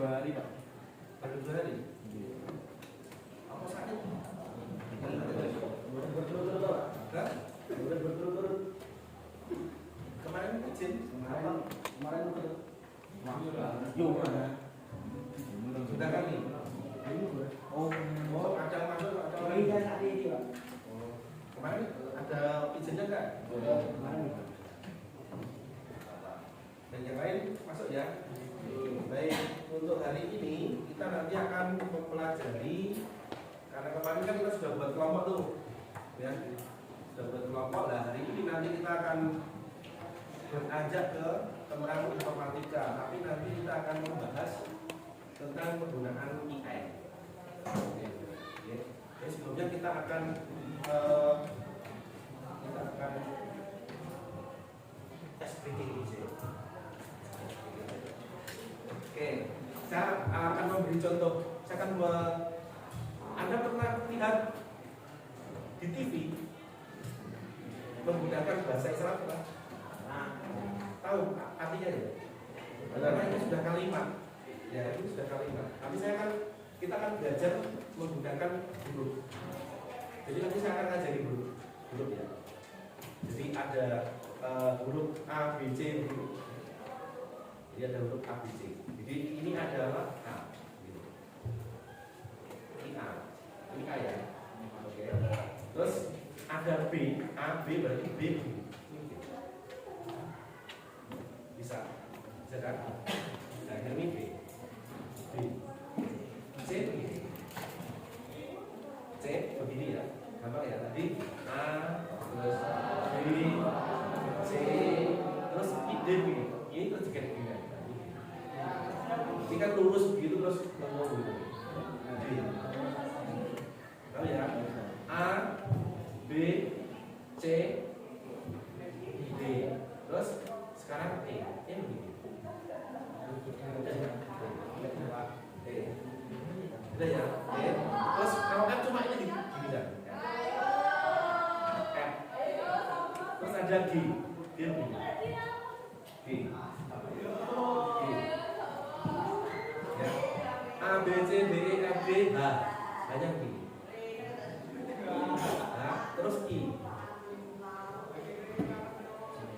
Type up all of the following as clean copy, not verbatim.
2 hari Pak. Baru 2 hari. Apa sakit? Berturut-turut Pak. Hah? Berturut-turut. Kemarin izin? Kemarin Sudah kali. Oh, Ada masuk, ada orang. ini kan hari ini Pak. Kemarin ada izinnya enggak? Kemarin. Dan yang lain masuk ya. Baik, untuk hari ini kita nanti akan mempelajari, karena kemarin kan kita sudah buat kelompok tuh, ya, sudah buat kelompok. Nah, hari ini nanti kita akan beranjak ke temuran informatika, tapi nanti kita akan membahas tentang penggunaan IM. Oke. Jadi sebelumnya kita akan SPTIC. Oke, saya akan memberi contoh. Saya akan Anda pernah lihat di TV menggunakan bahasa isyarat apa? Tahu artinya ya? Karena ini sudah kalimat. Ya, ini sudah kalimat. Tapi kita akan belajar menggunakan huruf. Jadi nanti saya akan ngajari huruf ya. Jadi ada huruf A, B, C, huruf. Jadi ada huruf A, B, C. Jadi ini adalah A. Gitu. Ini A. Ini A ya. Oke. Terus ada B, A, B berarti B. Bisa kan? Nah, ini B. C begini. C begini ya. Gampang ya. Tadi A terus B, C terus D begini. Ini terus juga begini. Ini kan lurus begitu terus ngomong gitu. D. Tahu ya? A, B, C, D. Terus sekarang E. E begini. Udah ya, terus kalau F cuma ini gini kan? F. Terus ada G, G begini. G. Ya. A, B, C, D, E, F, G, H. Banyak gini. Nah, terus I.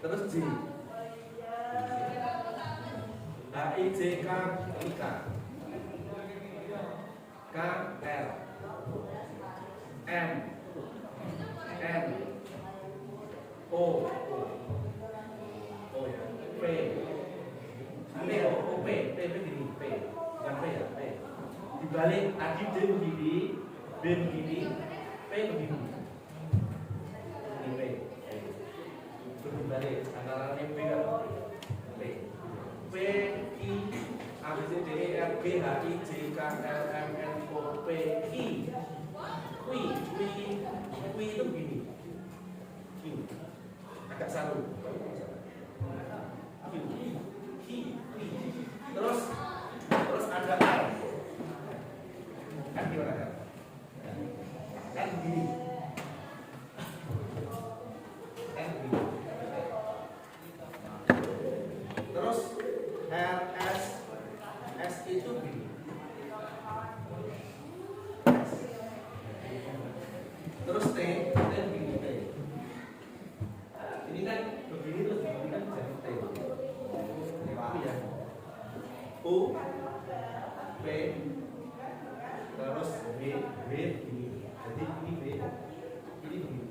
Terus J. H, I, J, K, I, K. K, L, M, N, O, ya, P, begini, P, bukan P ya, P. Dibalik tadi D begini, B begini, P begini. Ini P. Itu dibalik antara P dan P. P, I, A, B, C, D, E, F, G, H, I, J, K, L, M, N, O, P, I. Q itu begini. Q. Agak saru. Q. Terus ada R. Kan gimana kan? Kan begini. Kan begini. Terus R, S itu begini. Terus T begini T. Ini kan begini terus begini kan jadi T. Ini ya. U, P, terus B begini. Jadi ini B, ini begini.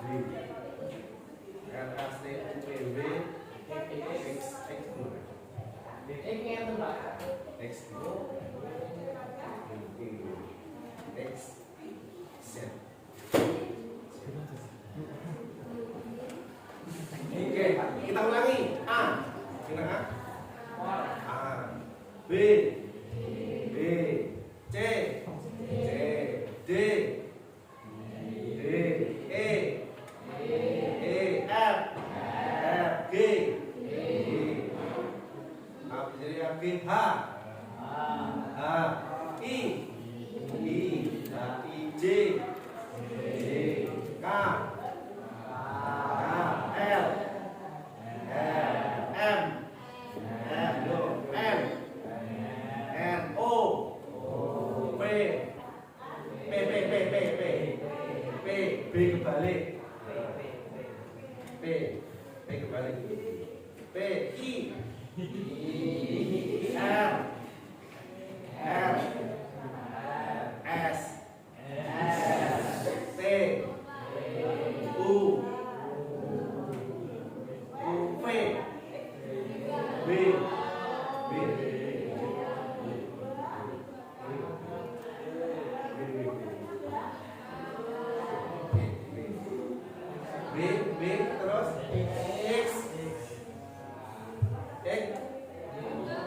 B. R, S, T, U, P, W, X, X, X, Z. Oke, kita ulangi. kebalik. P kebalik. P I R S T U V B terus X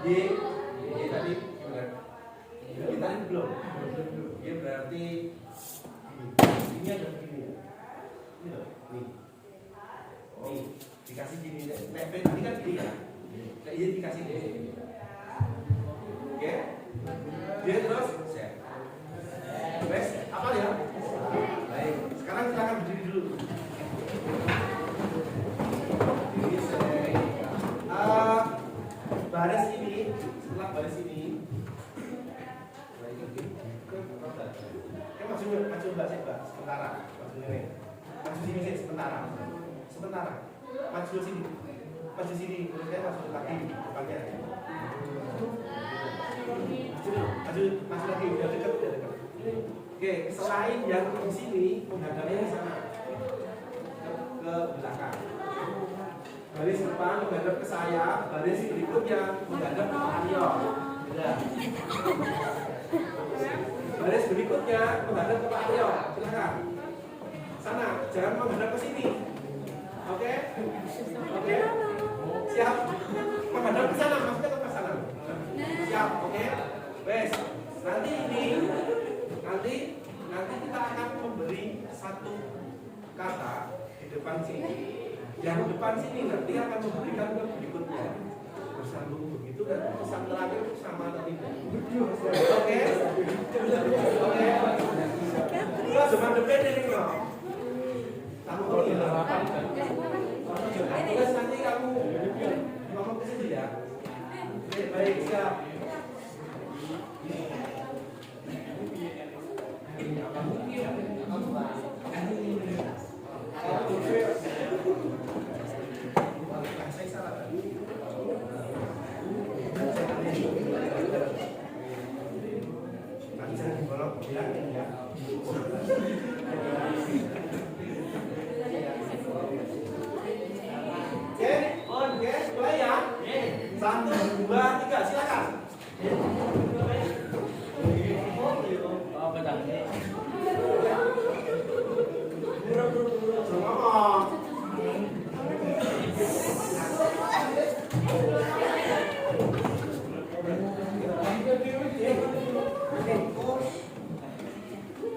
Y tadi gimana? Kita belum. Y berarti ini ada begini. Ini loh, nih. Nih, dikasih gini deh. Tadi kan gini kan? Nah, Y dikasih gini. Oke? Y terus set. Wes, apa ya? Baik, sekarang kita akan berdiri dulu. Baris ini, setelah baris ini, maju mbak sementara, maju sini sementara, maju sini, terus saya masuk lagi depannya, maju lagi, udah dekat. Oke, selain yang di sini menghadapnya ke sana, ke belakang. Baris depan menghadap ke saya, baris berikutnya menghadap ke Pak Aryo. Baris berikutnya menghadap ke Pak Aryo. Silakan. Sana, jangan menghadap ke sini. Oke? Siap. Menghadap ke sana, maksudnya ke sana. Siap, oke? Wes. Nanti kita akan memberi satu kata di depan sini. Yang depan sini nanti akan memberikan ke berikutnya bersambung begitu dan pesan terakhir sama atau tidak. Oke? Kita cuma depan ini kok. Kamu kalau tugas nanti kamu ngomong ke sini ya. Oke, baik, siap. Satu, dua, tiga, silakan.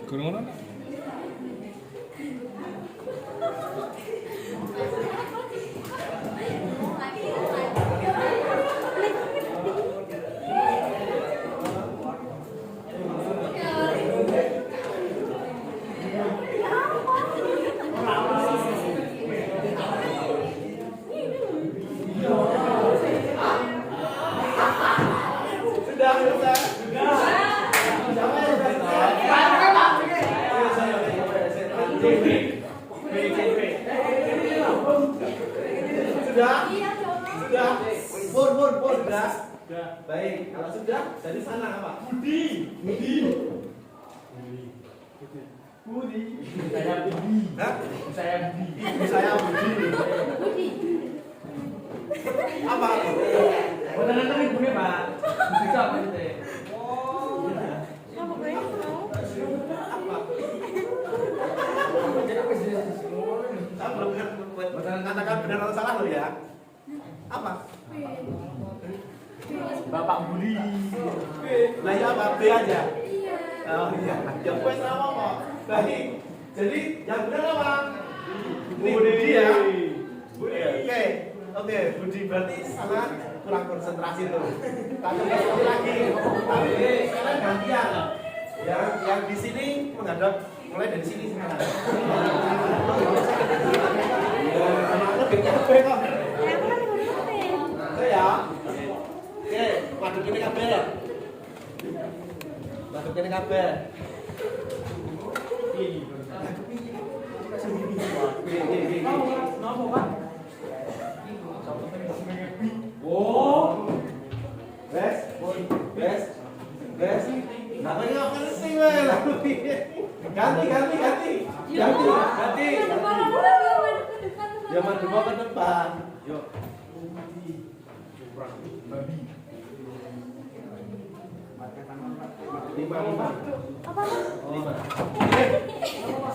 Kurang Sudah. Baik, kalau sudah dari sana apa? Budi. Saya Budi. Apa? Beneran kan ibunya, Pak? Bisa apa itu? Katakan benar atau salah lo ya. Apa? Bapak Budi. Lah ya apa? B aja. Oh iya. Ya wes apa kok. Baik. Jadi yang benar apa? Budi ya. Budi. Oke, Budi berarti sangat kurang konsentrasi tuh. Tapi sekali lagi. Tapi sekarang gantian. Yang di sini menghadap mulai dari sini sekarang. Ya. Oke, madhep kene kabeh. Madhep kene kabeh. Apa, Pak? Oh. Bes. Nah, ini apa sih, Wel? Ganti. Ya maju ke depan. Yuk. Lima.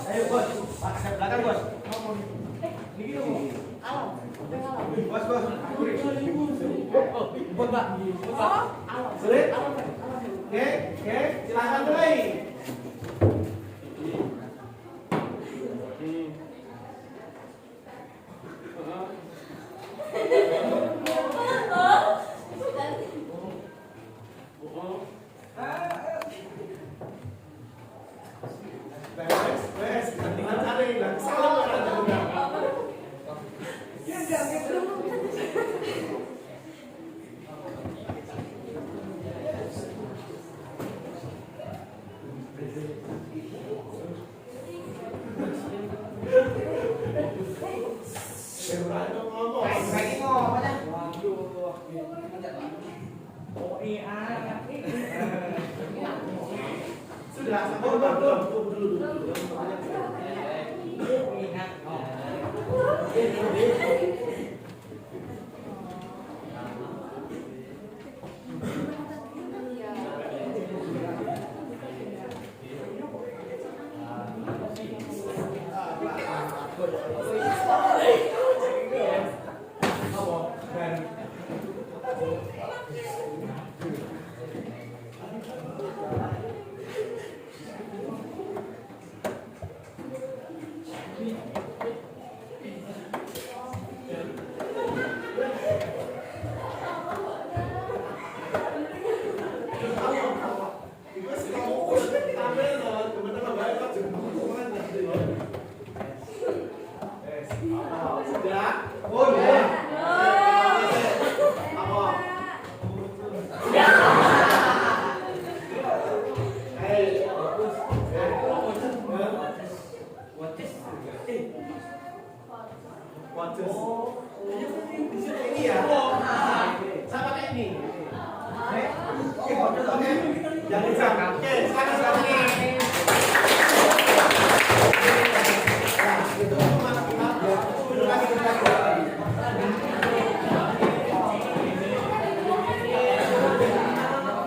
Ayo, Bos. Pakai belakang, Bos. Ini dong. Bos. Bos, Pak. Sulit? Oke, silakan mulai. Wes, tinggal cari lah. Salah orang juga. Sudah, dulu. Ini ya. Saya pakai ini. Oke. Jangan sampai. Oke, sekarang ini.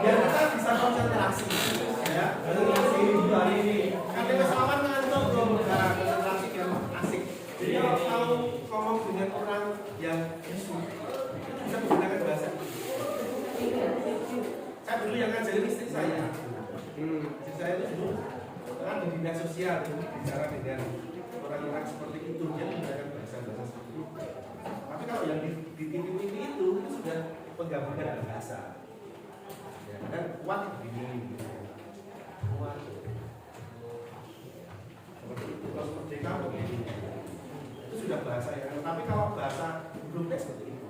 Biar kita bisa konsentrasi, ya. Konsentrasi hari ini. Karena pesawat ngantuk tuh, konsentrasi yang asik. Jadi kalau ngomong dengan orang yang bisa menggunakan bahasa. Saya dulu yang ngajarin istri saya. Istri saya itu dulu kan di dinas sosial, bicara dengan orang-orang seperti itu, dia menggunakan bahasa-bahasa seperti itu. Tapi kalau yang di TV itu sudah penggabungan bahasa. Ya, dan kuat begini, kuat. Seperti itu, kalau seperti kamu begini. Itu sudah bahasa ya. Tapi kalau bahasa belum seperti itu.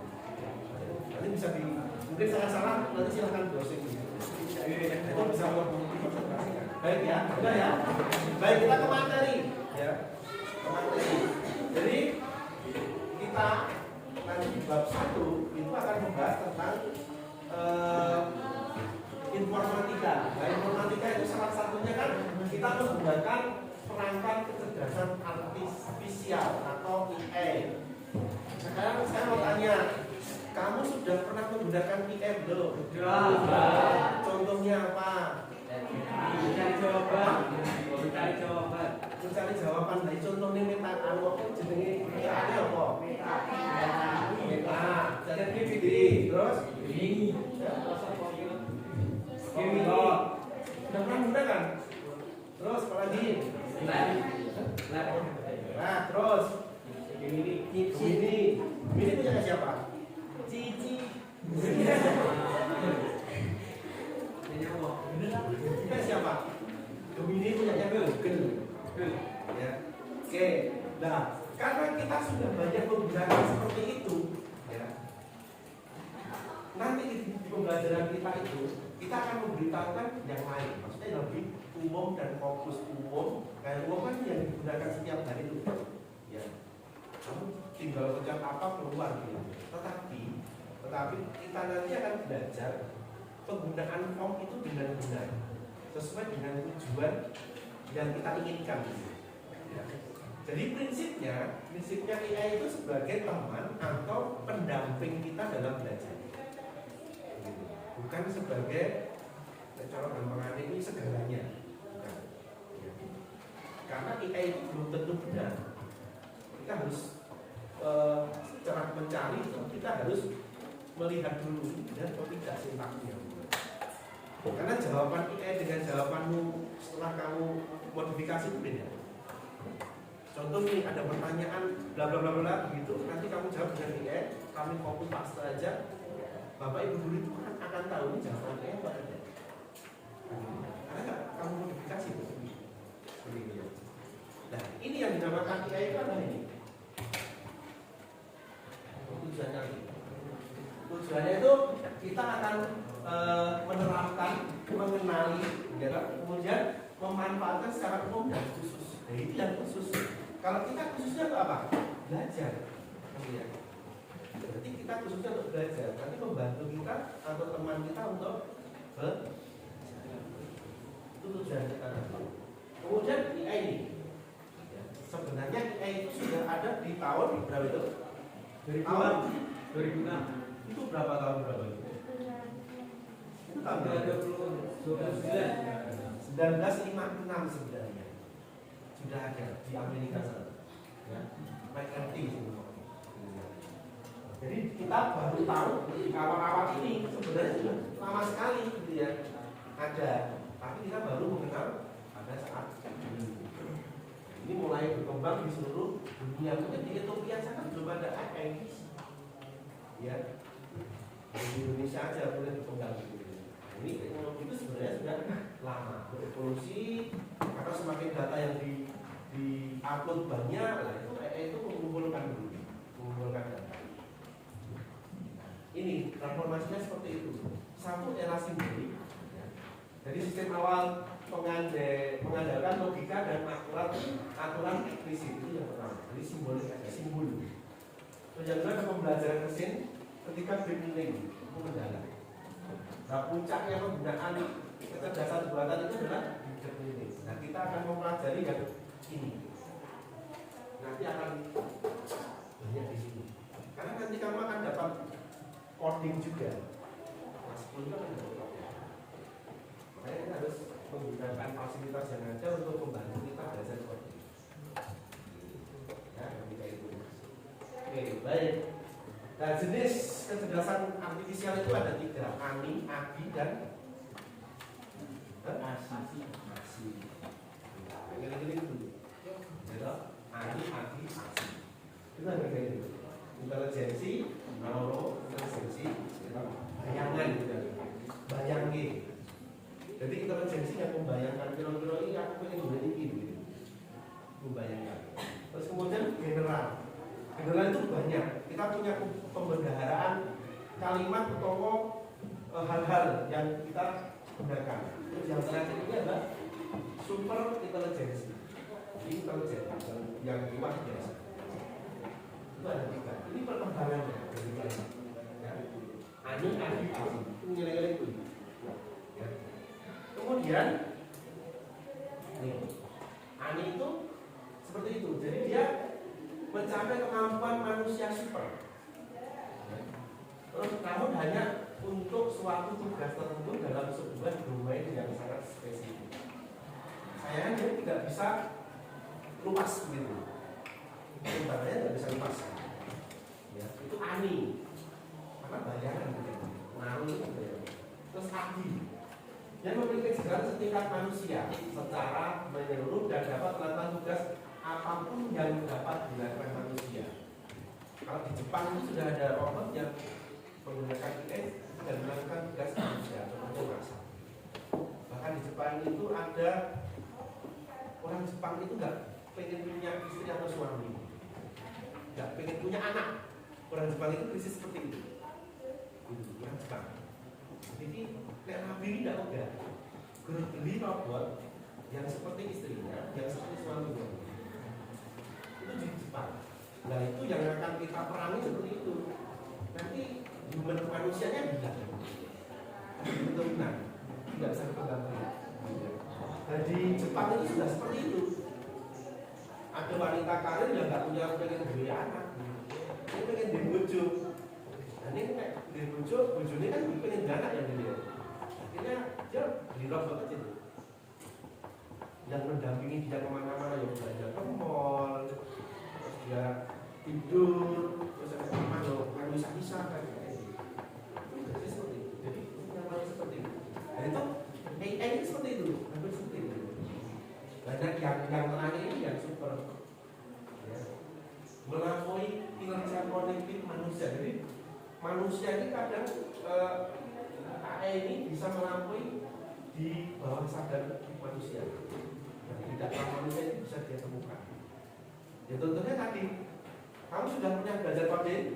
Nanti bisa mungkin salah nanti silakan browsing. Itu bisa konsentrasikan. Baik ya, sudah ya. Baik, kita ke materi ya. Ke materi. Jadi kita nanti di bab 1 itu akan membahas tentang informatika. Nah, informatika itu salah satunya kan kita menggunakan perangkat kecerdasan artifisial atau AI. Sekarang saya mau tanya, kamu sudah pernah menggunakan AI belum? Sudah. Contohnya apa? Mencari jawaban. Mencari jawaban dari contohnya meta anu apa jenenge ada apa? Meta. Jadi PPT. Terus Ini. sudah pernah menggunakan? Terus apa lagi? Nah, terus ini punya siapa? Cici. Punya siapa? Gemini punyanya Google. Ya. Oke. Nah, karena kita sudah banyak menggunakan seperti itu, ya. Nanti di pembelajaran kita itu kita akan memberitahukan yang lain, maksudnya yang lebih umum dan fokus umum. Kayak umum kan yang digunakan setiap hari itu, ya. Kamu kalau pencet apa keluar gitu. Tetapi kita nanti akan belajar penggunaan form itu dengan benar sesuai dengan tujuan yang kita inginkan. Ya. Jadi prinsipnya AI itu sebagai teman atau pendamping kita dalam belajar, bukan sebagai cara gampangan ini segalanya. Bukan. Ya. Karena AI itu belum tentu benar. Kita harus cara mencari itu kita harus melihat dulu dan tidak sintaknya. Karena jawaban AI dengan jawabanmu setelah kamu modifikasi itu beda. Contoh nih ada pertanyaan bla bla bla bla begitu, nanti kamu jawab dengan AI, kami copy paste aja. Bapak Ibu guru itu kan akan tahu ini jawaban AI apa ada. Karena nggak kamu modifikasi itu. Nah ini yang dinamakan AI itu adalah ini. Tujuannya itu kita akan menerapkan, mengenali, kemudian memanfaatkan secara umum dan khusus. Nah, itu yang khusus. Kalau kita khususnya untuk apa? Belajar. Ya. Berarti kita khususnya untuk belajar. Nanti membantu kita atau teman kita untuk belajar. Itu tujuan kita. Kemudian AI ini. Ya. Sebenarnya AI itu sudah ada di tahun berapa itu? 2006. Itu berapa tahun berapa itu? Itu tahun 1956 sebenarnya sudah ada di Amerika sana. Ya, McCarthy itu. Jadi kita baru tahu di awal-awal ini sebenarnya sudah lama sekali gitu ya ada, tapi kita baru mengenal pada saat ini mulai berkembang di seluruh dunia. Mungkin di Ethiopia sana belum ada AI, ya. Di Indonesia aja boleh berkembang gitu. Ini teknologi itu sebenarnya sudah lama berevolusi karena semakin data yang di upload banyak, lah itu AI itu mengumpulkan data. Ini transformasinya seperti itu. Satu era simbolik. Ya. Jadi sistem awal mengandalkan logika dan aturan eksplisit itu yang pertama. Jadi simbolik ada simbol. Terus yang kedua ada pembelajaran mesin ketika beginning itu mendalam. Nah, puncaknya penggunaan kecerdasan buatan itu adalah deep learning. Nah, kita akan mempelajari yang ini. Nanti akan banyak di sini. Karena nanti kamu akan dapat coding juga. Nah, sebelum itu akan dapat coding. Makanya kita harus menggunakan fasilitas yang ada untuk membantu kita belajar coding. Ya, ketika itu. Oke, baik. Nah, jenis kecerdasan artifisial itu ada 3, ANI, AGI, dan ASI. Ini dulu. ANI, AGI, ASI. Itu ada kayak gitu. Intelijensi, neuro, intelijensi, bayangan gitu. Bayangi. Jadi intelijensi yang membayangkan kira-kira ini aku pengen begini gitu. Membayangkan. Terus kemudian general. General itu banyak. Kita punya pembendaharaan kalimat atau hal-hal yang kita gunakan. Terus yang terakhir ini adalah super intelligence, intelijen yang luar biasa. Itu ada 3. Ini perkembangannya. Ya. Ani, itu nilai-nilai itu. Ya. Kemudian, Ani itu seperti itu. Jadi dia mencapai kemampuan manusia super. Terus namun hanya untuk suatu tugas tertentu dalam sebuah domain yang sangat spesifik. Sayangnya dia tidak bisa luas gitu. Sebenarnya tidak bisa luas. Ya, itu ANI. Karena bayangan begitu. Nalu itu bayangan. Terus AGI. Yang memiliki segala setingkat manusia secara menyeluruh dan dapat melakukan tugas apapun yang dapat dilakukan manusia. Kalau di Jepang itu sudah ada robot yang menggunakan AI dan melakukan tugas manusia, contohnya masak. Bahkan di Jepang itu ada orang Jepang itu nggak pengen punya istri atau suami, nggak pengen punya anak. Orang Jepang itu krisis seperti itu. Orang Jepang. Jadi nek nabi ini tidak ada. Beli robot yang seperti istrinya, yang seperti suaminya. Itu di Jepang. Nah itu yang akan kita perangi seperti itu. Nanti human manusianya bilang itu benar, tidak bisa berkembang. Dan di Jepang itu sudah seperti itu. Ada wanita karir yang nggak punya pengen beli anak, dia pengen dibujuk. Dan ini kayak dibujuk, bujuknya kan pengen anak yang dia. Akhirnya dia beli robot kecil yang mendampingi dia kemana-mana, yang belajar ke mall, terus dia tidur, terus ada rumah bisa kan. Jadi seperti itu. Jadi namanya seperti itu. Dan itu AI ini seperti itu, hampir seperti itu. Banyak yang terakhir ini yang super, ya, melampaui kinerja kognitif manusia. Jadi manusia ini kadang AI ini bisa melampaui di bawah sadar manusia. Dan tidak manusia ini bisa dia temukan. Ya tentunya tadi, kamu sudah pernah belajar coding?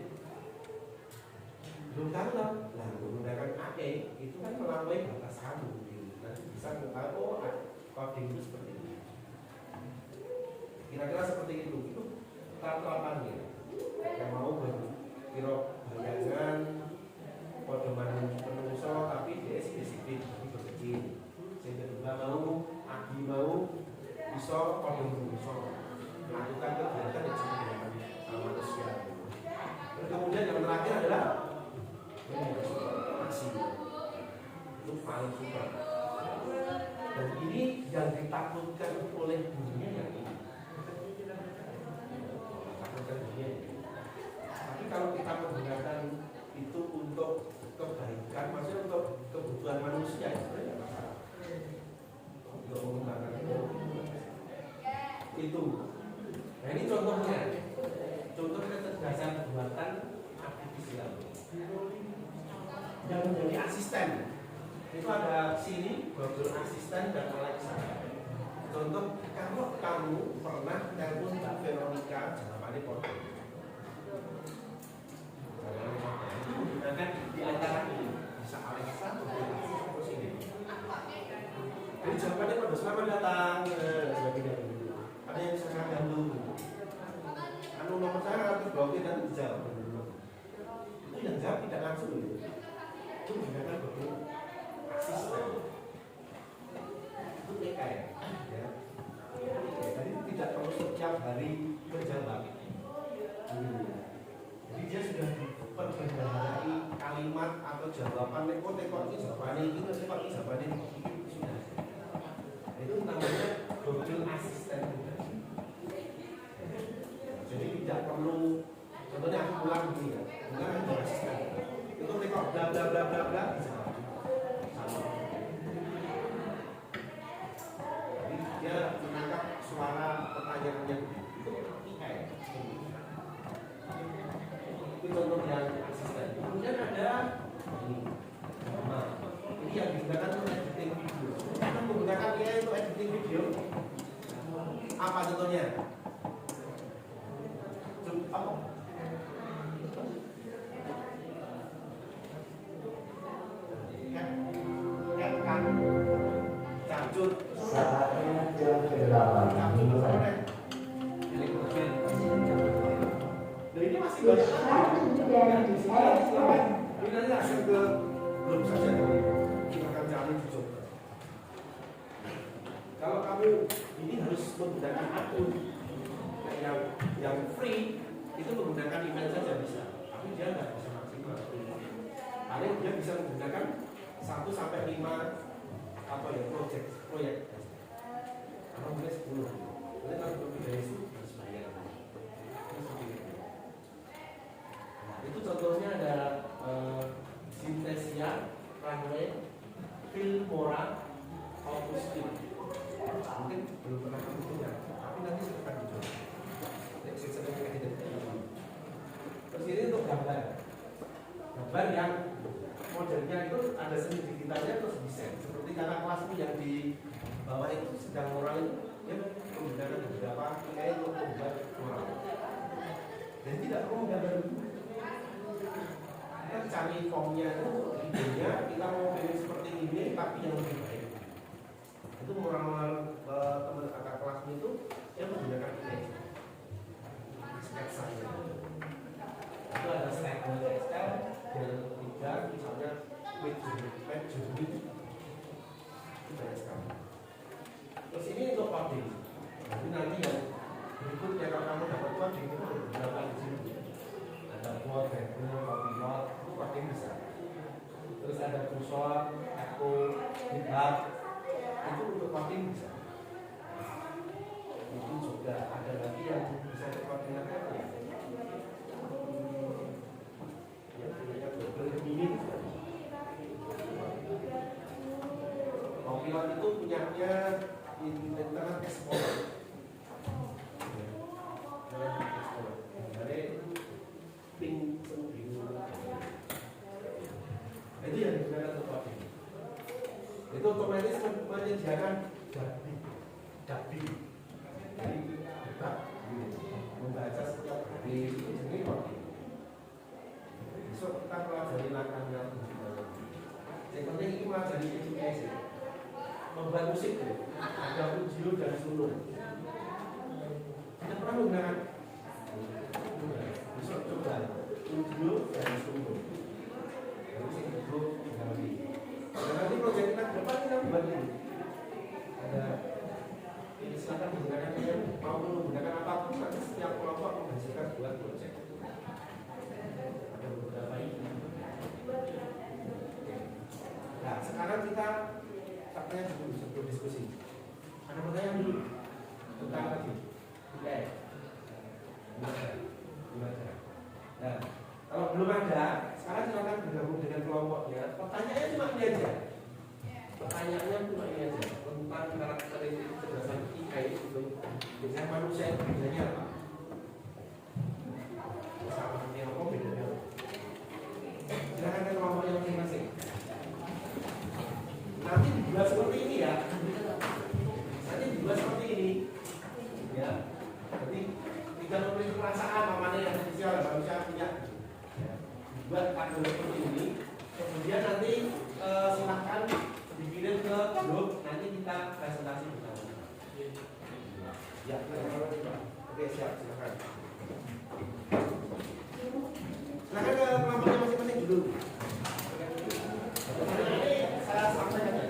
Belum tahu lah. Nah, menggunakan AI itu kan melampaui batas kamu. Nanti bisa mengetahui, oh, coding itu seperti ini. Kira-kira seperti itu. Itu tatapannya. Yang mau berkira bayangan kode manusia, tapi dia spesifik, tapi berkecil. Sehingga juga mau, Agi mau, bisa kode manusia melakukan kegiatan yang sama dengan manusia. Dan kemudian yang terakhir adalah masih itu paling super. Dan ini yang ditakutkan oleh dunia yang ini. Takutkan dunia ini. Tapi kalau kita menggunakan itu untuk kebaikan, maksudnya untuk kebutuhan manusia, itu sebenarnya tidak masalah. Untuk mengembangkan itu. Nah ini contohnya, contoh kecerdasan buatan artifisial yang menjadi asisten. Itu ada Siri, Google Assistant, dan Alexa. Contoh, kalau kamu pernah telepon Mbak Veronica, jawabannya kode. Itu menggunakan di antara ini, bisa Alexa, Google Assistant, atau Siri. Jadi jawabannya kode, selamat datang, sebagainya. Ada yang bisa saya bantu. Anu nomor saya harus blokir dan dijawab. Itu yang jawab tidak langsung. Itu menggunakan Google Assistant. Itu TK ya. Jadi tidak perlu setiap hari menjawab. Jadi dia sudah diperbendaharai kalimat atau jawaban teko ini jawabannya ini jawabannya ini sudah. Itu namanya Google Assistant. Jadi tidak perlu, contohnya aku pulang begini ya, bukan Google Assistant. Itu teko bla bla bla bla bla bisa. Jadi dia menangkap suara pertanyaannya itu AI. Itu contoh yang asisten. Kemudian ada ini. Nah, ini yang digunakan untuk editing video. Kita menggunakan AI untuk editing video. Apa contohnya? Apa? Kan cacut. Saatnya jam ke-8 minggu Nah, ini masih banyak lagi. Ini nanti langsung ke grup saja. Kita akan cari di coba. Kalau kamu ini harus menggunakan akun yang free, itu menggunakan email saja bisa. Tapi dia nggak bisa maksimal. Paling dia bisa menggunakan 1 sampai 5 apa ya proyek. Kalau mungkin 10. Nanti kalau lebih dari itu harus bayar. Nah, itu contohnya ada Synthesia, Runway, Filmora, Opuskin. Mungkin belum pernah kamu dengar, tapi nanti saya akan dicoba. Terus ini untuk gambar yang modelnya itu ada seni digitalnya terus desain. Seperti kakak kelasmu yang di bawah itu sedang moral itu, dia menggunakan beberapa AI untuk membuat moral. Dan tidak perlu gambar dulu. Kita cari formnya itu, idenya kita mau pilih seperti ini tapi yang lebih baik. Itu moral teman kakak kelasmu itu dia menggunakan AI. Sketsanya. Nah, itu untuk voting bisa. Itu juga ada lagi yang bisa dikoordinasikan ya. Ya, punya double ini. Pilot itu punyanya Internet Explorer. Dari ping itu yang digunakan untuk voting. Itu otomatis menyediakan dabi membaca setiap hari ini voting. Besok kita pelajari langkahnya. Yang penting itu pelajari edukasi. Membuat musik itu ada ujian dan sulung. Kita pernah menggunakan besok coba ujian dan sulung. Musik itu nanti. Dan nanti proyek kita ke depan kita buat ini. Ada ini silakan menggunakan yang mau menggunakan apapun nanti setiap kelompok menghasilkan buat proyek. Ada beberapa ini. Nah sekarang kita tanya dulu sebelum diskusi. Ada pertanyaan dulu tentang lagi. Oke. Nah, kalau belum ada, sekarang silakan bergabung dengan kelompoknya. Pertanyaannya cuma ini aja. Pertanyaannya cuma ini aja tentang karakteristik kecerdasan IQ itu. Biasanya manusia itu bedanya apa? Sama dengan apa bedanya? Silakan ke kelompoknya masing-masing. Nanti dibuat seperti ini ya. Nanti dibuat seperti ini. Ya. Jadi tidak memiliki perasaan namanya yang spesial manusia punya. Ya. Dibuat tabel seperti ini. Kemudian nanti silakan dikirim ke grup. Nanti kita presentasi bersama. Ya. Oke siap silakan. Silakan ke kelompoknya masing-masing dulu. Saya sampaikan.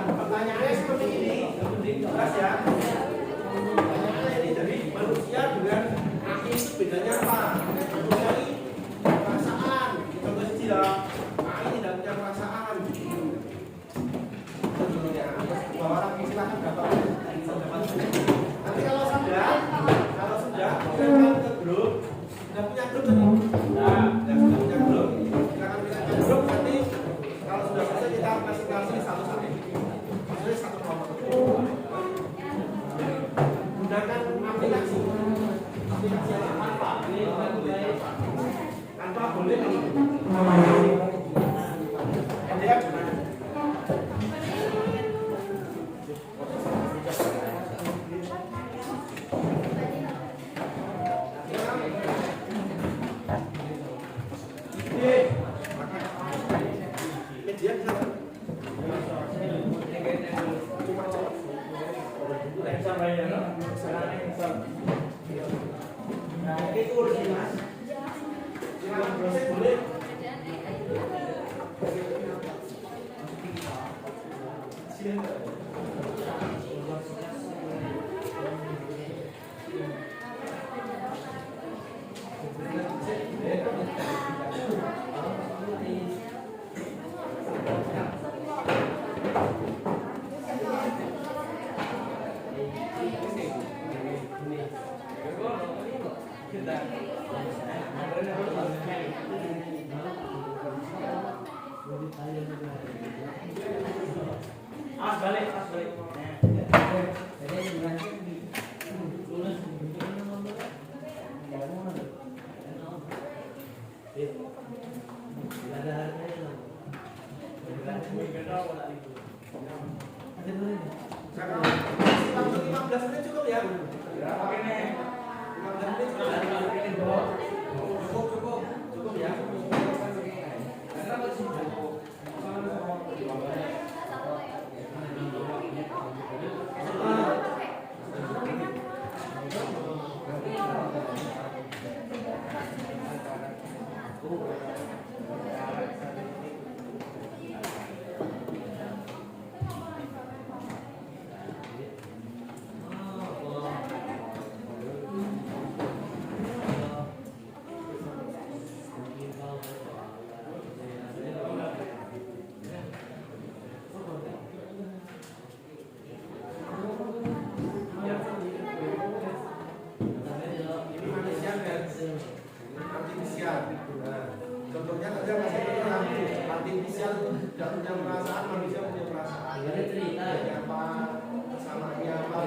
Pertanyaannya seperti ini, jelas ya. Pertanyaannya ini jadi manusia dengan AI itu bedanya apa? Manusia ini perasaan, contoh tidak, AI tidak punya perasaan. Bahwa orang silakan dapat. Nanti kalau sudah silakan ke grup. Sudah punya grup tadi. Nah, sudah punya grup. Silakan pindah ke grup. Nanti kalau sudah selesai kita masing-masing satu-satu. Maksudnya satu kelompok. Gunakan aplikasi. Aplikasi yang tanpa. Tanpa boleh. Jadi balik. Sekarang 15 menit cukup ya? Berapa ini? 15 menit cukup ya? Nah, contohnya kerja masih artifisial tidak punya perasaan, manusia punya perasaan. Ada cerita ya apa kesalahannya apa?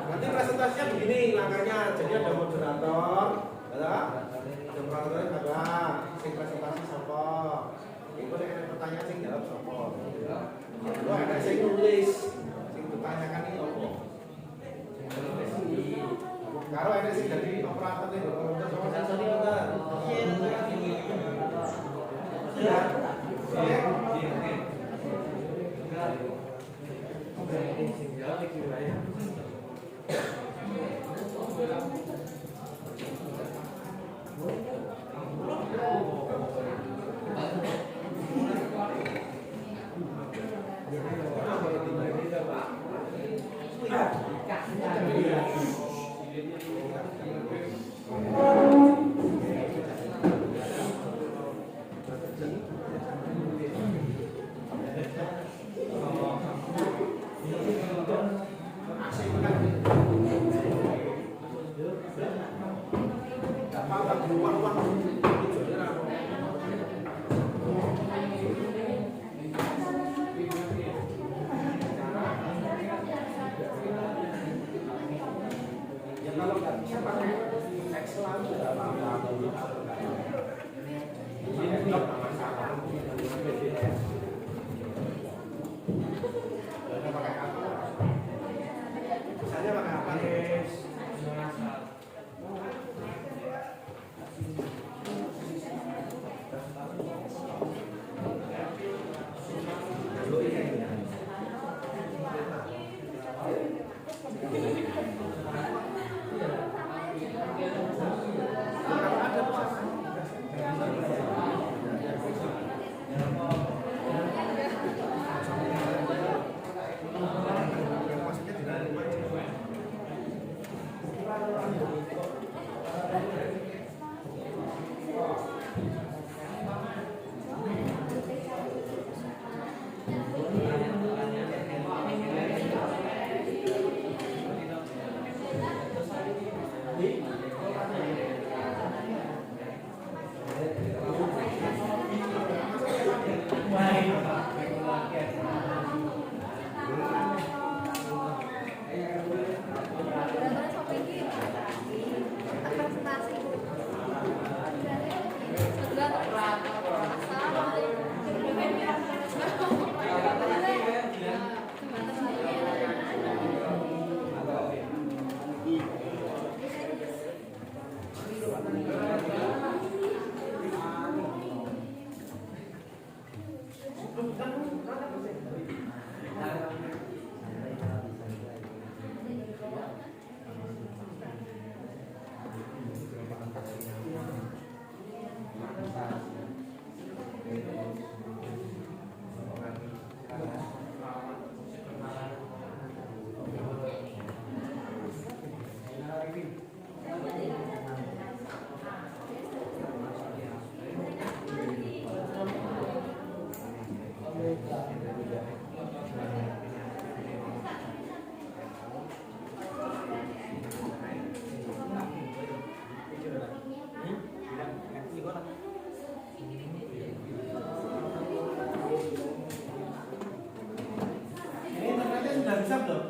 Nanti presentasinya begini langkahnya, jadi ada moderator, ada moderatornya ada, sing presentasi siapa, itu ada pertanyaan sing jawab siapa, lalu ada sing nulis, sing ditanyakan ini apa, kalau ada sing jadi operator nih, sama sensori benar, Sudah bisa belum?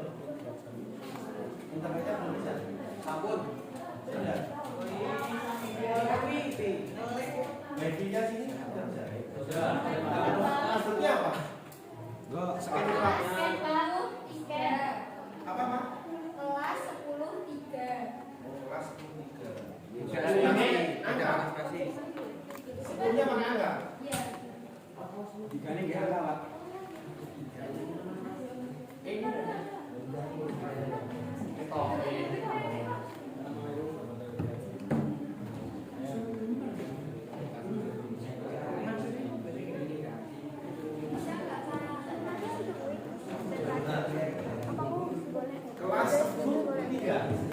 Internetnya belum bisa. Sabun. Sudah. Wifi-nya sini sudah bisa. Sudah. Maksudnya apa? Scan baru, scan. Apa Pak? Kelas 10-3. Oh, kelas 3. Ini ada spasi. Sebelumnya pakai angka? Iya. Jika ini dia lewat. Kelas 10-3.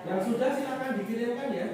Yang sudah silakan dikirimkan ya.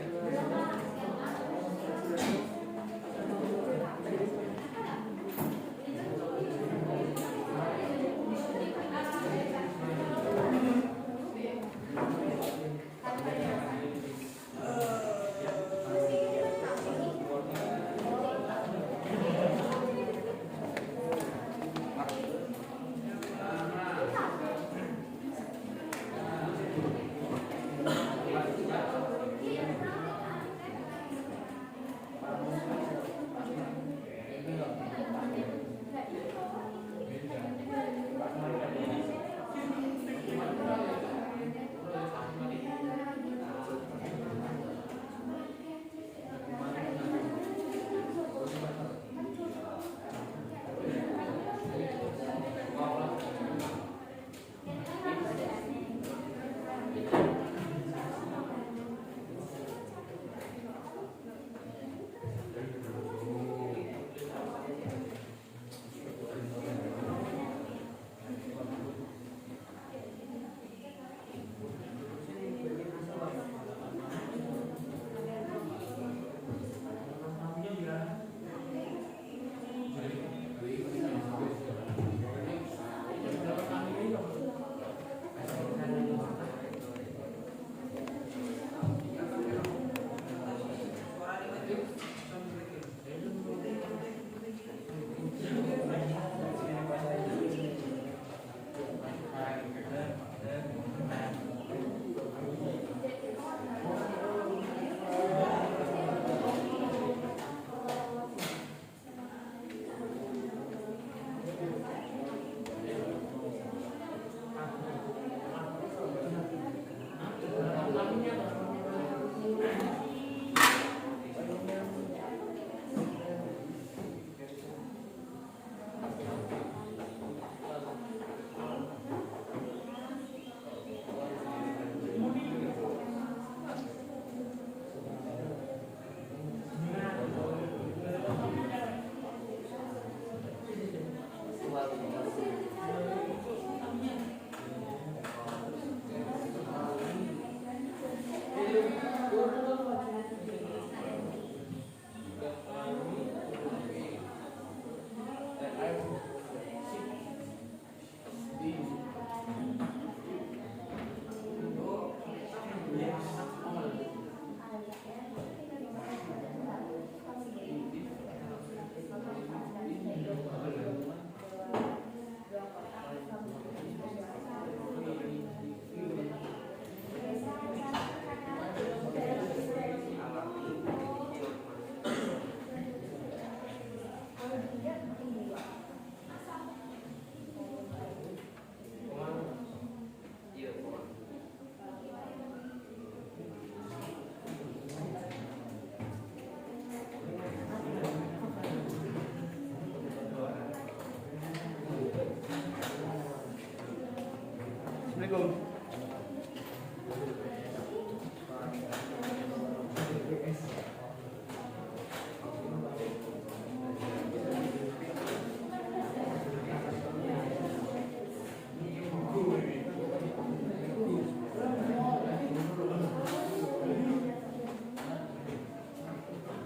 Assalamualaikum.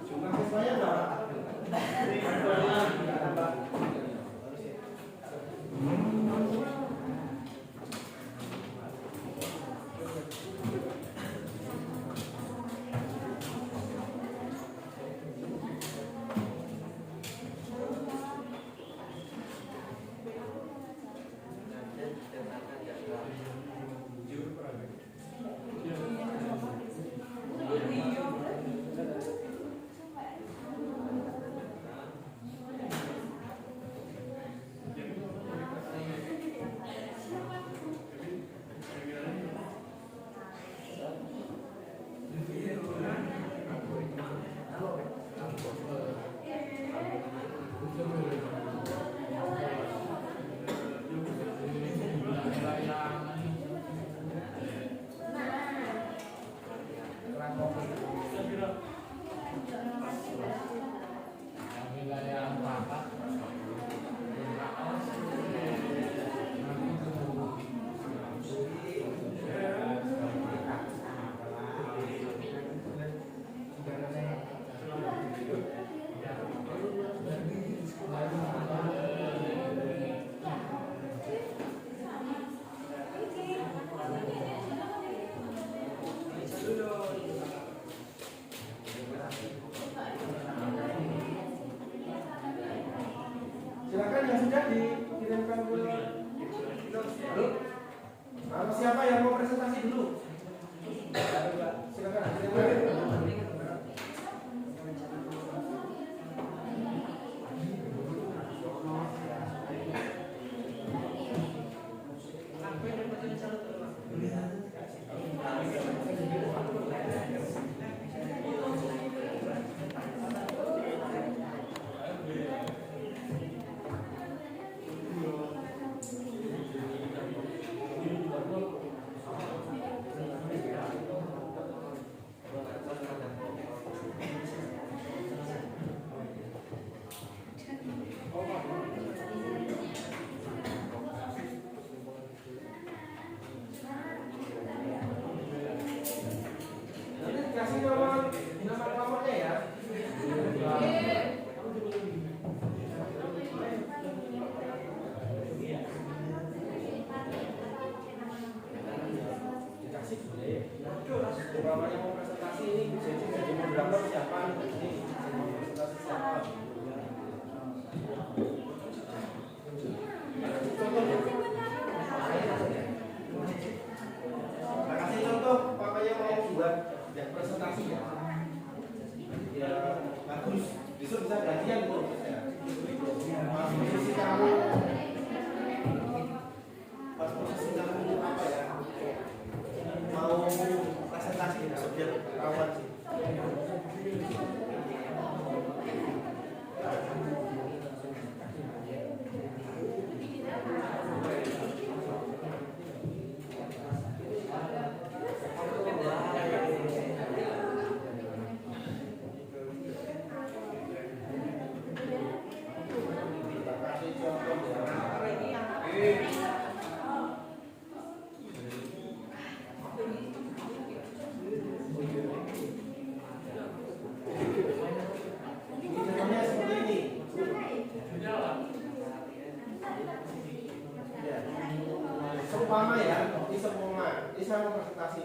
Jumlah siswanya berapa? Silakan yang sudah dikirimkan dulu. Kalau siapa yang mau presentasi dulu? Silakan kirimkan. Nanti dikasih nama kelompoknya ya. Dikasih boleh. Kalau yang mau presentasi ini jadi moderator siapa ini? Presentasi siapa? Kasih contoh papanya mau buat yang presentasi ya. Ya bagus. Besok bisa gantian tuh. Pas posisi kamu apa ya? Mau presentasi biar kawan sih. Seumpama ya, ini seumpama, ini saya mau presentasi.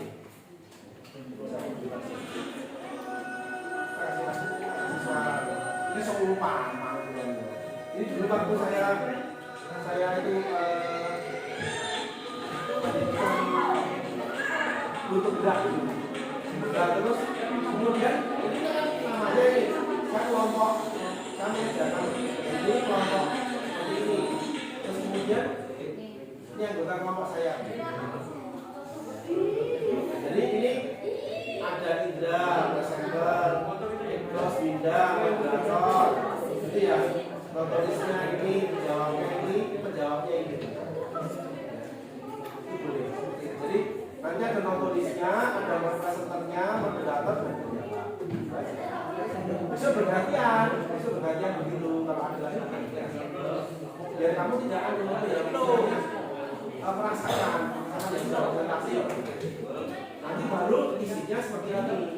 Ini seumpama. Ini dulu waktu saya itu untuk gerak. Nah, terus kemudian ini kan namanya ini, saya kelompok, kami datang ini kelompok seperti ini. Terus kemudian ini anggota kelompok saya. Jadi ini ada Indra, presenter, terus Binda, moderator, itu ya. Notorisnya ini, penjawabnya ini, penjawabnya ini. Itu boleh. Nanti ada notulisnya, ada presenternya, moderator, dan pejabat. Bisa bergantian begitu kalau ada bergantian. Biar kamu tidak ada itu merasakan karena itu presentasi. Nanti baru isinya seperti ini.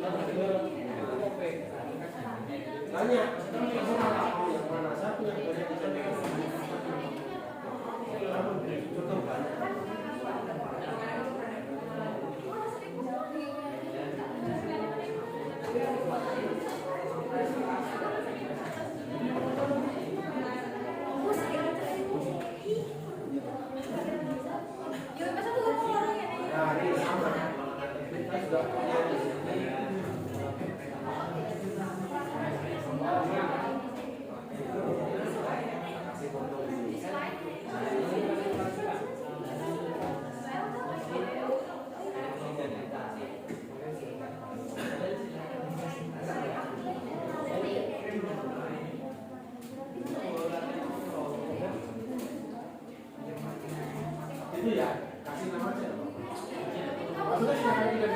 Tanya, kamu mau yang mana? Saya punya banyak contoh banyak. Nah, ini sama. Kita sudah punya di sini. Kasih foto ini. Itu ya, kasih nama aja. Maksudnya silakan tidak.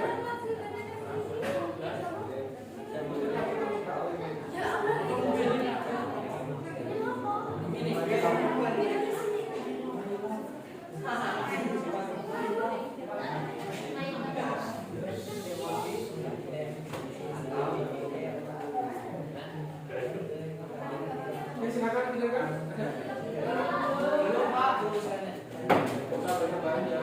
Ya, silakan silakan. Belum Pak, tulisannya. Sudah banyak.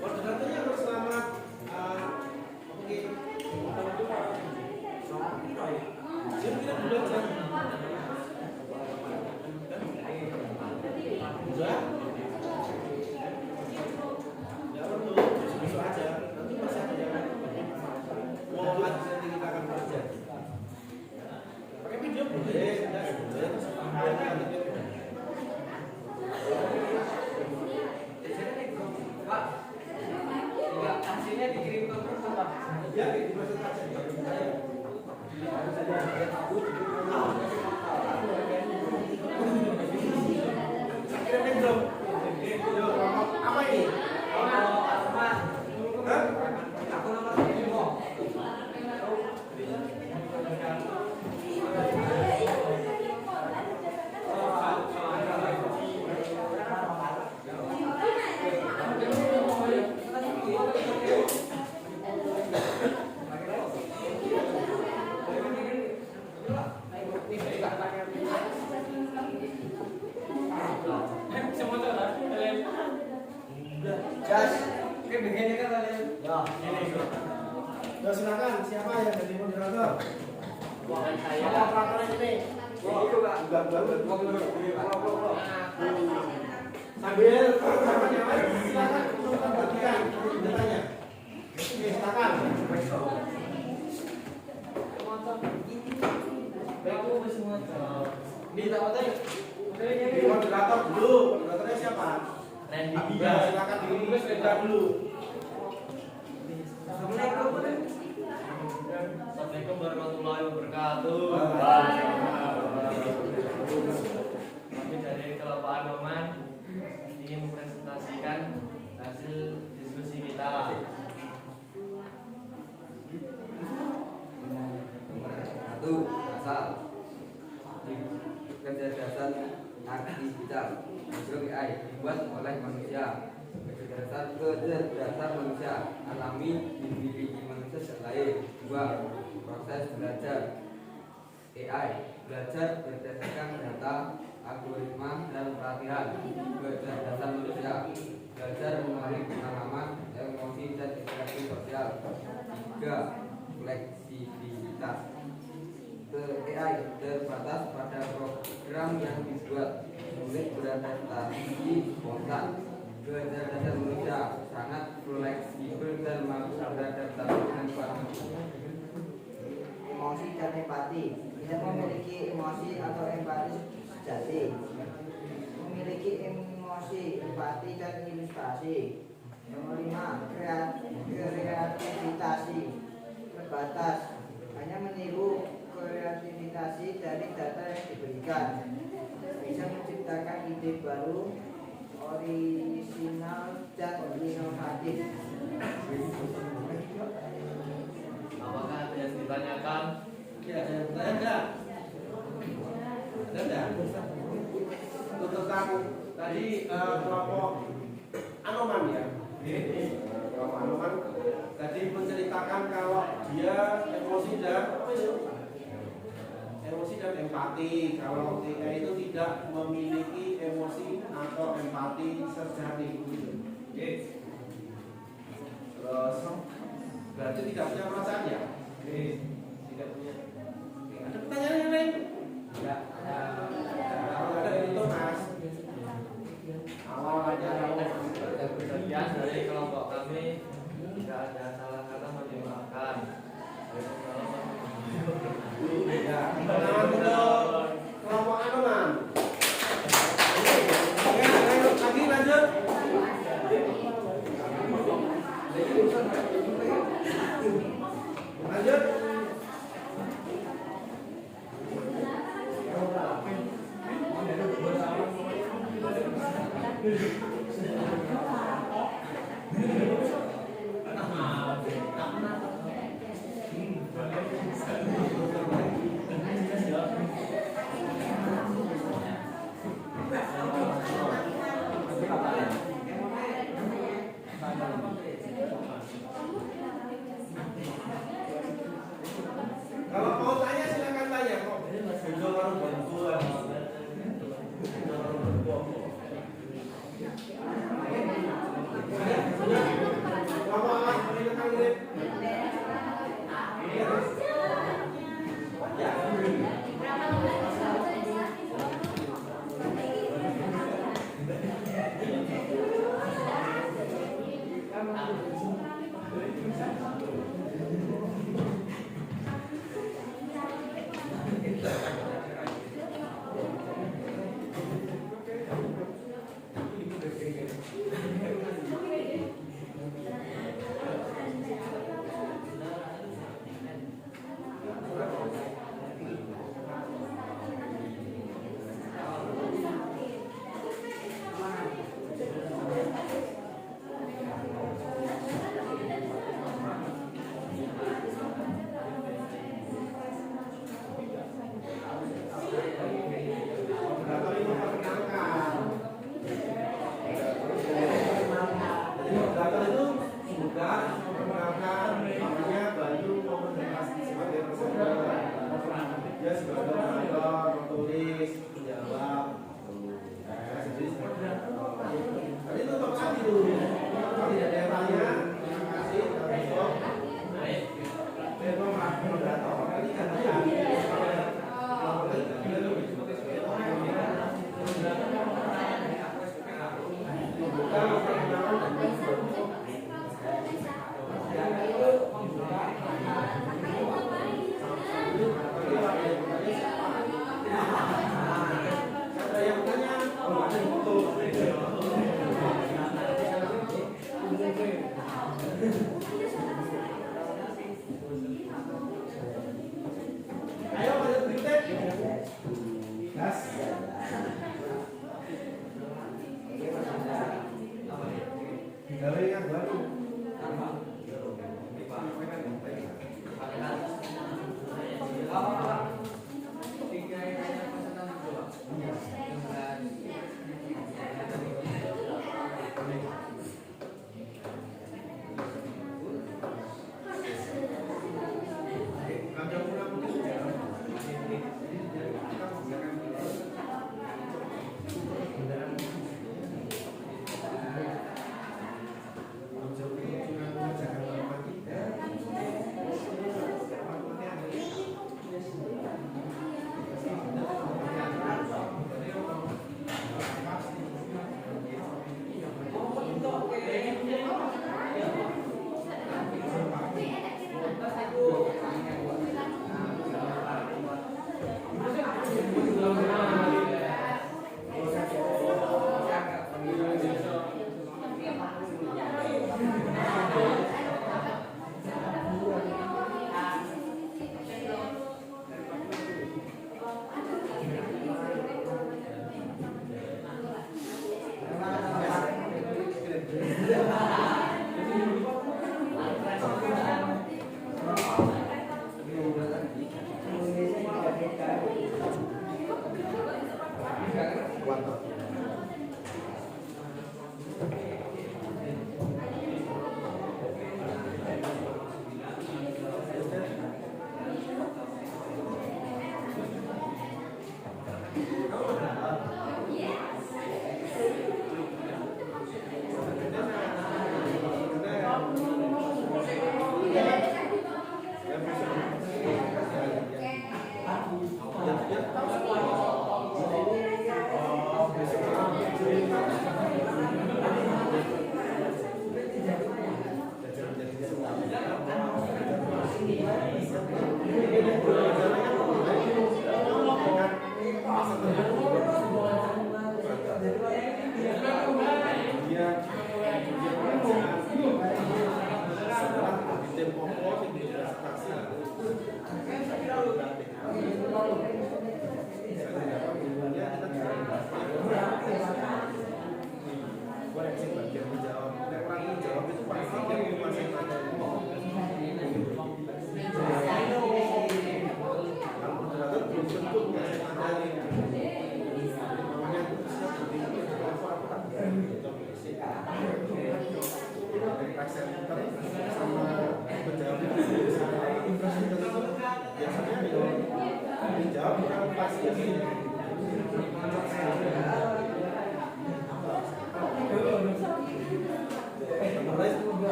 Moderatornya harus selamat. Oke. Sudah? Ya perlu, besok aja. Nanti masih ada yang mau nanti kita akan belajar. Pakai video boleh, tidak boleh. Pak, enggak hasilnya dikirim ke Pak. Ya, di presentasi. Kirim belum? Apa ini? Aku nomor 5. Jas, kayak begini kan kalian? Ya, ini. Ya silakan, siapa yang jadi moderator? Bukan saya. Apa operator ini? Itu Pak. Sambil silakan untuk membagikan datanya. Oke, silakan. Di moderator dulu. Moderatornya siapa? Randy. Ya, silakan ditulis dulu. Assalamualaikum warahmatullahi wabarakatuh. Kami dari Kelopaan Noman ingin mempresentasikan hasil diskusi kita. Satu, asal kecerdasan artificial AI dibuat oleh manusia. Kecerdasan manusia alami dimiliki manusia selain. Dua, proses belajar AI belajar berdasarkan data, algoritma dan pelatihan. Kecerdasan manusia belajar melalui pengalaman, emosi dan interaksi sosial. Tiga, fleksibilitas. AI terbatas pada program yang dibuat, sulit beradaptasi spontan. Kecerdasan manusia sangat fleksibel dan mampu beradaptasi dengan cepat. Emosi dan empati. Tidak memiliki emosi atau empati sejati. Memiliki emosi, empati dan ilustrasi. Nomor 5, kreativitas terbatas. Hanya meniru kreativitas dari data yang diberikan. Bisa menciptakan ide baru, orisinal dan inovatif. Apakah ada yang ditanyakan? Ya, ada yang bertanya enggak? Untuk tentang tadi kelompok Anoman ya. Kelompok Anoman tadi menceritakan kalau dia emosi dan empati. Kalau TA itu tidak memiliki emosi atau empati sejati. Oke. Terus berarti tidak punya perasaan ya? Oke. Tidak punya. Oke. Ada pertanyaan yang lain? Tidak. Kalau ada itu Mas. Awal aja Sebagian dari kelompok kami tidak ada salah kata, mohon dimaafkan. ya. Pertama dulu kelompok Anoman. Oke, lagi lanjut. Lanjut. Kalau mau tanya silakan tanya kok. Video baru bantuan.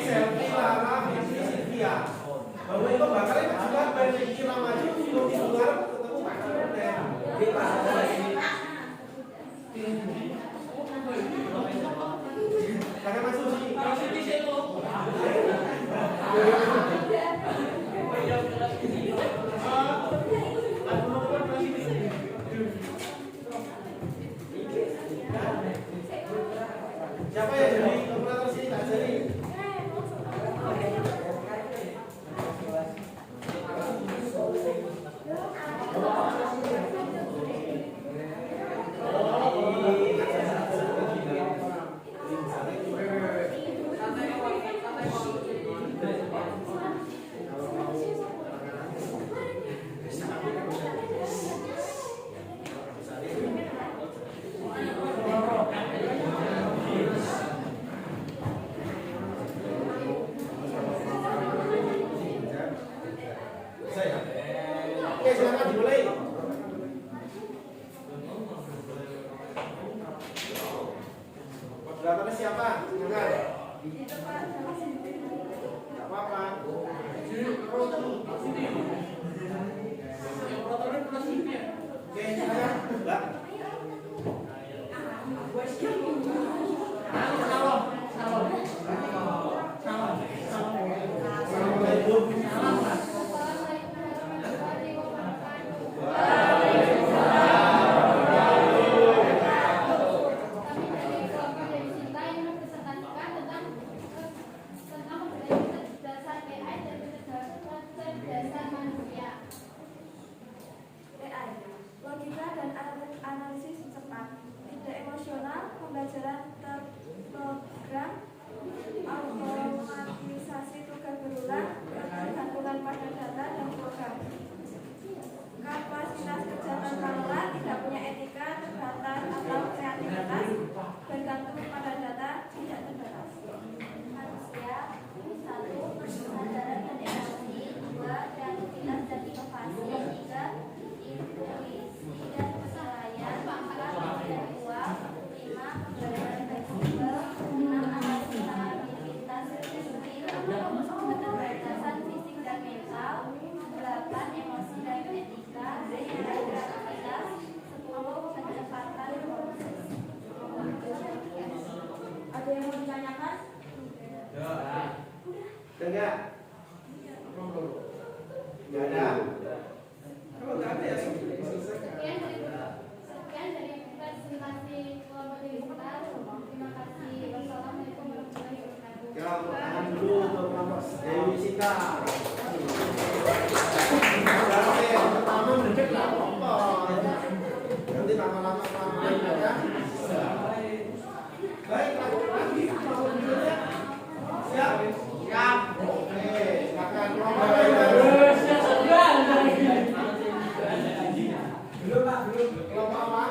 Selfie enggak? Enggak ada. Kalau enggak ada ya selesaikan. Sekian dari presentasi kelompok digital. Terima kasih. Wassalamualaikum warahmatullahi wabarakatuh. Ya, tangan dulu untuk kelompok Dewi Sita. Pertama mendek lah kelompok. Nanti lama-lama ya. Baik, lagi kelompok berikutnya. Siap? Siap. Oke, silakan kelompok. Belum Pak, belum. Kelompok apa?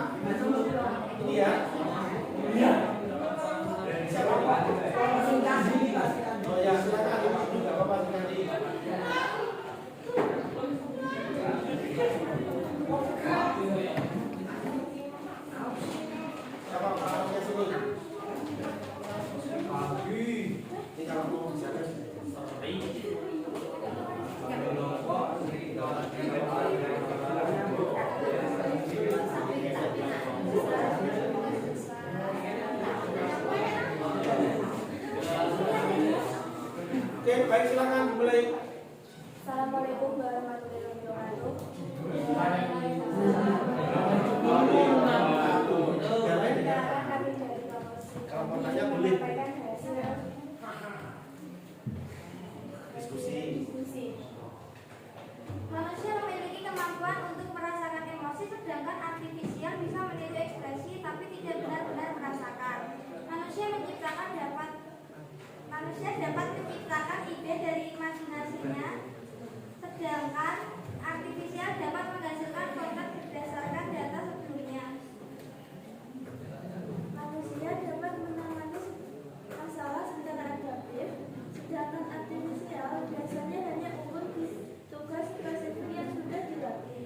Ini ya. Iya. Siapa Pak? Oh ya, silakan Ibu juga Bapak Sukadi. Siapa Pak? Orangnya sini. Ini kalau mau bisa kan. Oke, baik silakan dimulai. Assalamualaikum warahmatullahi wabarakatuh. Sekarang kami dari Kalau mau tanya boleh. menyampaikan hasil Diskusi. diskusi. Manusia memiliki kemampuan untuk merasakan emosi, sedangkan artifisial bisa meniru ekspresi tapi tidak benar-benar merasakan. Manusia dapat menciptakan ide dari imajinasinya, sedangkan artifisial dapat menghasilkan konsep berdasarkan data sebelumnya. Manusia dapat menangani masalah secara adaptif, sedangkan artifisial biasanya hanya ukur tugas spesifik yang sudah dilatih.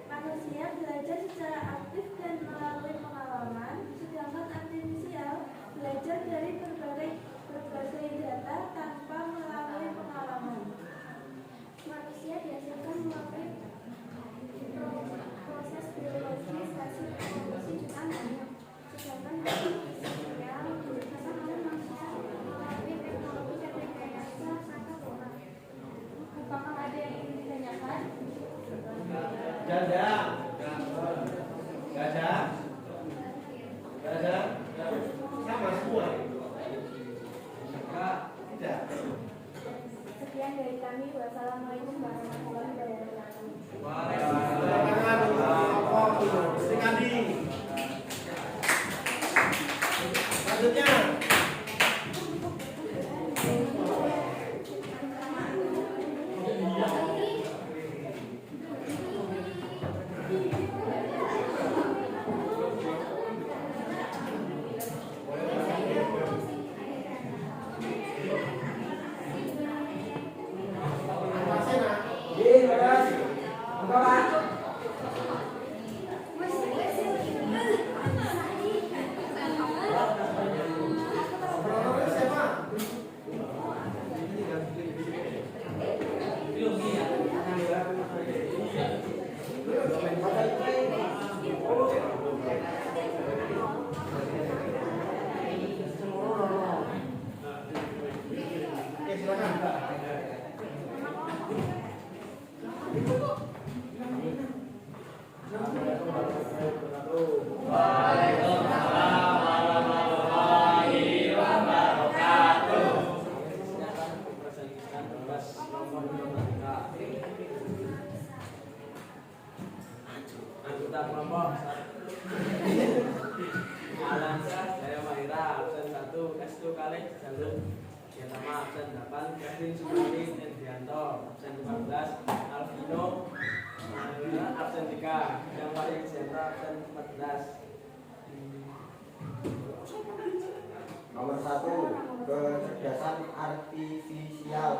Manusia belajar secara aktif dan melalui pengalaman, sedangkan artifisial belajar dari berbagai data tanpa melalui pengalaman. Manusia dihasilkan melalui proses biologis hasil evolusi jutaan, sedangkan artifisial dihasilkan oleh manusia melalui teknologi dan rekayasa sangkapura. Apakah ada yang ingin ditanyakan? Gada. Gada. Gada. Sama semua. Tidak. Sekian dari kami. Wassalamualaikum warahmatullahi wabarakatuh. Silakan kelompok Sri Kandi. Selanjutnya. Operatornya siapa? Oke, silakan. Anggota kelompok Alansa, saya Mahira, absen 1, S2 kali jalur Yatama, absen 8, Kevin Sumani, Edrianto, absen 15, Alvino, absen 3, yang paling Senta, absen 14. Nomor 1, kecerdasan artifisial.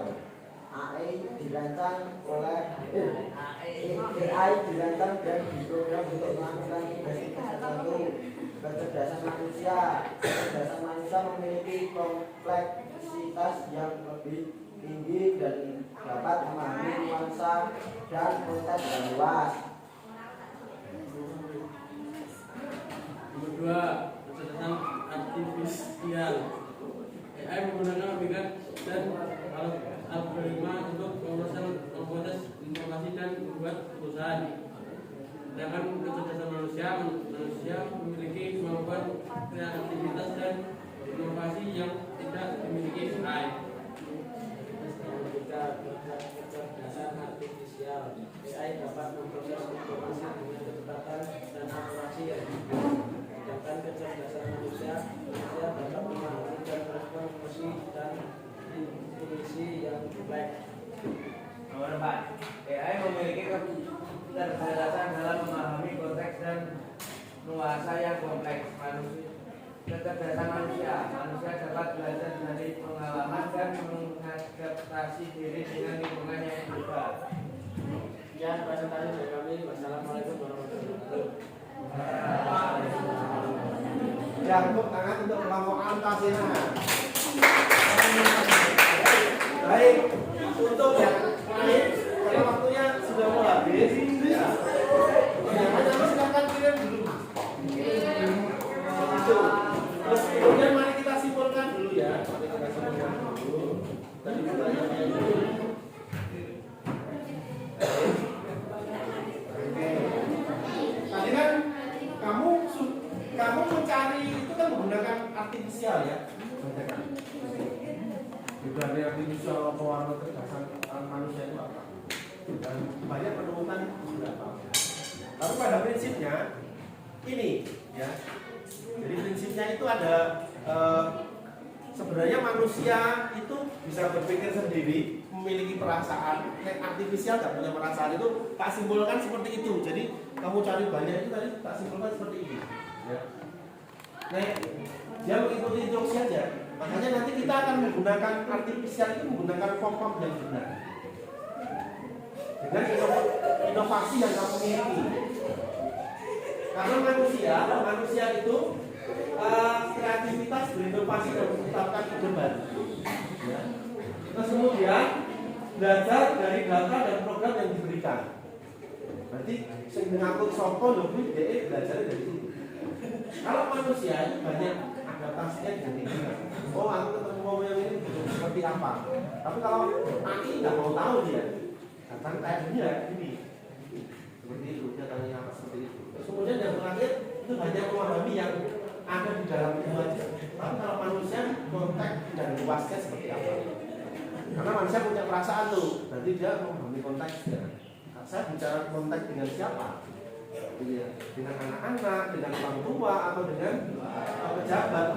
AI dirancang oleh AI dirancang dan diprogram untuk melakukan tugas-tugas tertentu. Kecerdasan manusia memiliki kompleksitas yang lebih tinggi dan dapat memahami nuansa dan konteks yang luas. Nomor 2, kecerdasan artifisial. AI menggunakan logika dan kreativitas dan inovasi yang tidak dimiliki AI. Kecerdasan artifisial. AI dapat memproses informasi dengan kecepatan dan akurasi yang tinggi. Sedangkan kecerdasan manusia dapat memahami dan merespon emosi dan intuisi yang kompleks. Nomor 4. AI memiliki keterbatasan dalam memahami konteks dan nuansa yang kompleks. Kecerdasan manusia dapat belajar dari pengalaman dan mengadaptasi diri dengan lingkungan yang berubah. Sekian presentasi dari kami. Wassalamualaikum warahmatullahi wabarakatuh. Ya, tepuk tangan untuk kelompok Antasena. Baik, untuk yang lain, karena waktunya sudah mau habis, ya. Jangan silakan kirim dulu. Itu. Terus kemudian mari kita simpulkan dulu ya. Mari kita simpulkan dulu. Tadi pertanyaannya dulu. Oke. Tadi kan kamu mencari itu kan menggunakan artifisial ya. Itu ada artifisial pewarna kecerdasan manusia itu apa? Dan banyak penemuan sudah apa? Tapi pada prinsipnya ini ya. Jadi prinsipnya itu ada sebenarnya manusia itu bisa berpikir sendiri, memiliki perasaan. Artifisial tak punya perasaan itu tak simpulkan seperti itu. Jadi kamu cari banyak itu tadi tak simpulkan seperti ini. Ya. Nah, dia mengikuti instruksi saja. Makanya nanti kita akan menggunakan artifisial itu menggunakan form yang benar. Dengan inovasi yang kamu miliki. Karena manusia itu kreativitas berinovasi dan menciptakan ide baru. Ya. Terus kemudian belajar dari data dan program yang diberikan. Berarti sing ngangkut sapa lebih DE belajar dari situ. Kalau manusia itu banyak adaptasinya jadi oh aku ketemu mau yang ini seperti apa. Tapi kalau AI nggak mau tahu dia. Kadang kayak dia ini seperti itu dia tanya apa seperti itu. Terus kemudian yang terakhir itu banyak memahami yang ada di dalam itu aja. Tapi kalau manusia konteks dan luasnya seperti apa? Karena manusia punya perasaan tuh, nanti dia memahami konteksnya. Saya bicara konteks dengan siapa? Dengan anak-anak, dengan orang tua, atau dengan pejabat.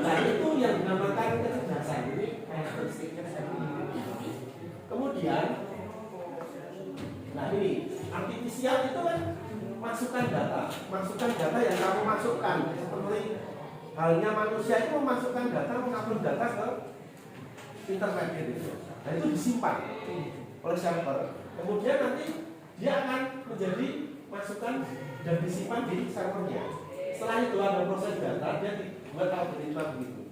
Nah itu yang dinamakan kecerdasan. Ini karakteristiknya kemudian, nah ini artifisial itu kan masukkan data yang kamu masukkan seperti halnya manusia itu memasukkan data, mengupload data ke internet gitu. Nah itu disimpan oleh server. Kemudian nanti dia akan menjadi masukan dan disimpan di servernya. Setelah itu ada proses data, dia dibuat algoritma begitu.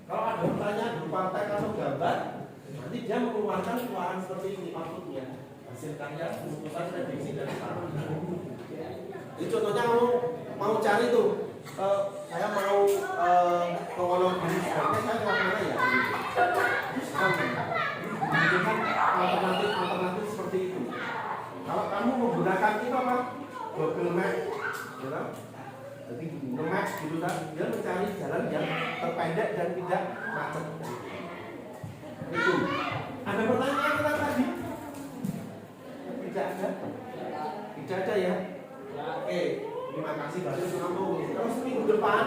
Kalau ada pertanyaan berupa teks atau gambar, nanti dia mengeluarkan keluaran seperti ini outputnya. Hasil karya, keputusan, prediksi dan saran. Jadi contohnya mau cari tuh, saya mau ke Wonogiri sebaiknya saya lewat mana ya? Menunjukkan alternatif seperti itu. Kalau kamu menggunakan itu apa? Google Maps, ya, jadi Google Maps gitu kan, dia mencari jalan yang terpendek dan tidak macet. Itu. Ada pertanyaan kita tadi? Tidak ada ya. Oke, terima kasih banyak kamu. Terus minggu depan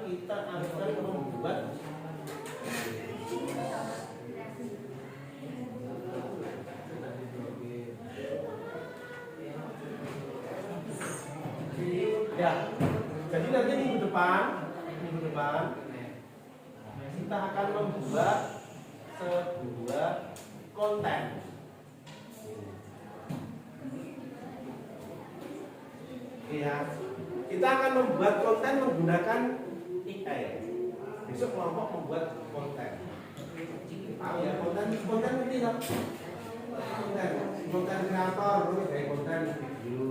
kita akan membuat ya. Jadi nanti minggu depan kita akan membuat sebuah konten. Ya, kita akan membuat konten menggunakan AI. Besok kelompok membuat konten. Tahu ya konten ini lah. Konten kreator, kayak konten video,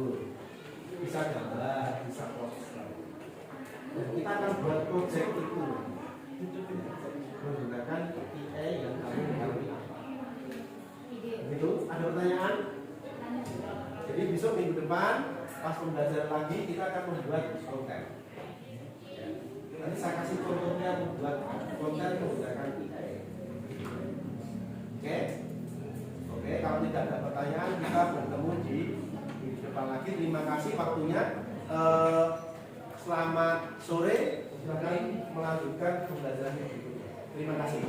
bisa gambar, bisa poster. Dan kita akan buat project itu menggunakan AI yang kami apa. Begitu? Ada pertanyaan? Jadi besok minggu depan pas pembelajaran lagi kita akan membuat konten. Ya. Nanti saya kasih contohnya membuat konten menggunakan AI. Oke? Oke, kalau tidak ada pertanyaan kita bertemu di depan lagi. Terima kasih waktunya. Selamat sore. Silakan melanjutkan pembelajaran berikutnya. Terima kasih.